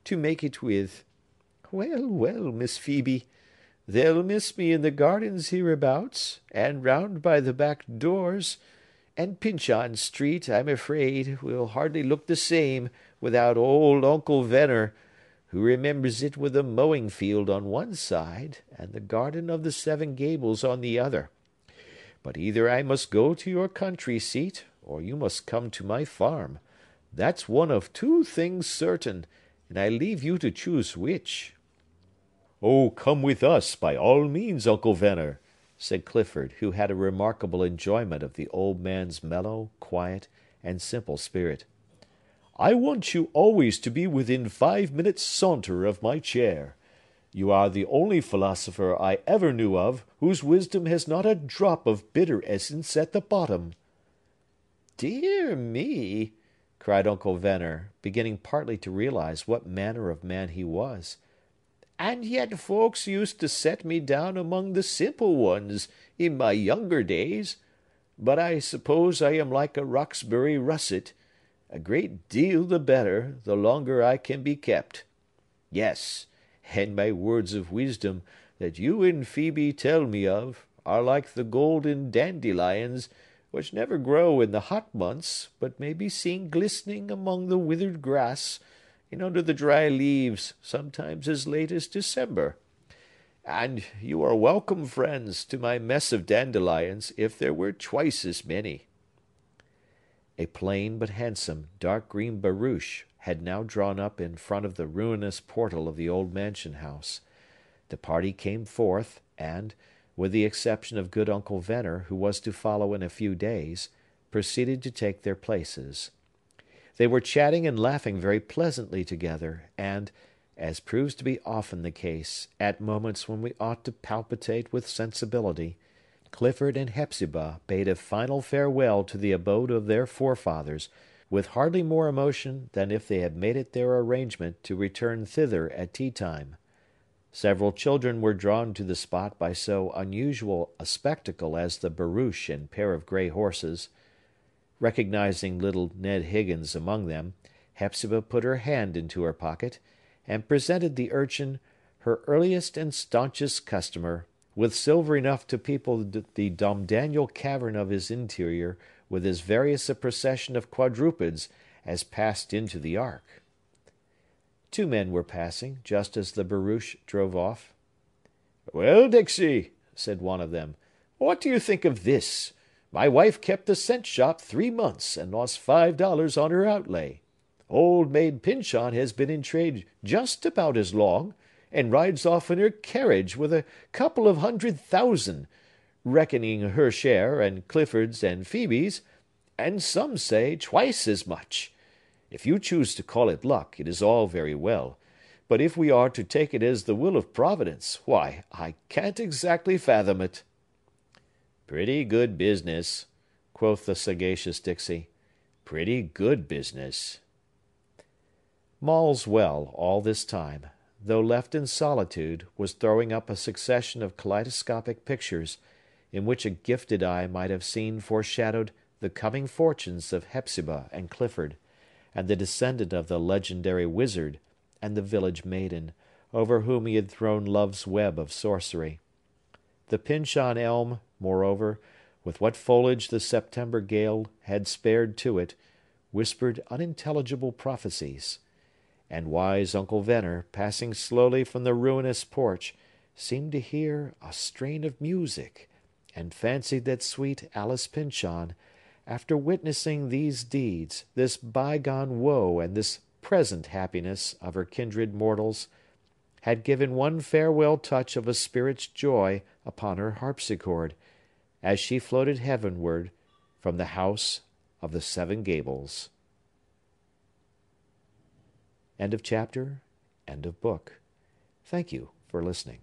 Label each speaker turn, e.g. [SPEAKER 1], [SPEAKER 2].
[SPEAKER 1] to make it with. Well, well, Miss Phoebe, they'll miss me in the gardens hereabouts, and round by the back doors, and Pyncheon Street, I'm afraid, will hardly look the same without old Uncle Venner, who remembers it with a mowing field on one side, and the garden of the Seven Gables on the other. But either I must go to your country seat, or you must come to my farm. That's one of two things certain, and I leave you to choose which." "Oh, come with us, by all means, Uncle Venner," said Clifford, who had a remarkable enjoyment of the old man's mellow, quiet, and simple spirit. "I want you always to be within 5 minutes' saunter of my chair. You are the only philosopher I ever knew of whose wisdom has not a drop of bitter essence at the bottom." "Dear me!" cried Uncle Venner, beginning partly to realize what manner of man he was. "And yet folks used to set me down among the simple ones, in my younger days. But I suppose I am like a Roxbury russet, a great deal the better, the longer I can be kept. Yes, and my words of wisdom, that you and Phœbe tell me of, are like the golden dandelions, which never grow in the hot months, but may be seen glistening among the withered grass, and under the dry leaves, sometimes as late as December. And you are welcome, friends, to my mess of dandelions, if there were twice as many." A plain but handsome dark green barouche had now drawn up in front of the ruinous portal of the old mansion house. The party came forth, and, with the exception of good Uncle Venner, who was to follow in a few days, proceeded to take their places. They were chatting and laughing very pleasantly together, and, as proves to be often the case, at moments when we ought to palpitate with sensibility, Clifford and Hepzibah bade a final farewell to the abode of their forefathers, with hardly more emotion than if they had made it their arrangement to return thither at tea-time. Several children were drawn to the spot by so unusual a spectacle as the barouche and pair of gray horses. Recognizing little Ned Higgins among them, Hepzibah put her hand into her pocket, and presented the urchin, her earliest and staunchest customer, with silver enough to people the Domdaniel cavern of his interior with as various a procession of quadrupeds as passed into the ark. Two men were passing, just as the barouche drove off. "Well, Dixie," said one of them, "what do you think of this? My wife kept a cent shop 3 months, and lost $5 on her outlay. Old Maid Pyncheon has been in trade just about as long, and rides off in her carriage with a couple of 100,000, reckoning her share, and Clifford's and Phœbe's, and some say twice as much. If you choose to call it luck, it is all very well, but if we are to take it as the will of Providence, why, I can't exactly fathom it." "Pretty good business," quoth the sagacious Dixie. "Pretty good business." Maule's Well, all this time, though left in solitude, was throwing up a succession of kaleidoscopic pictures, in which a gifted eye might have seen foreshadowed the coming fortunes of Hepzibah and Clifford, and the descendant of the legendary wizard, and the village maiden, over whom he had thrown love's web of sorcery. The Pyncheon elm, moreover, with what foliage the September gale had spared to it, whispered unintelligible prophecies; and wise Uncle Venner, passing slowly from the ruinous porch, seemed to hear a strain of music, and fancied that sweet Alice Pyncheon, after witnessing these deeds, this bygone woe and this present happiness of her kindred mortals, had given one farewell touch of a spirit's joy upon her harpsichord, as she floated heavenward from the house of the Seven Gables. End of chapter. End of book. Thank you for listening.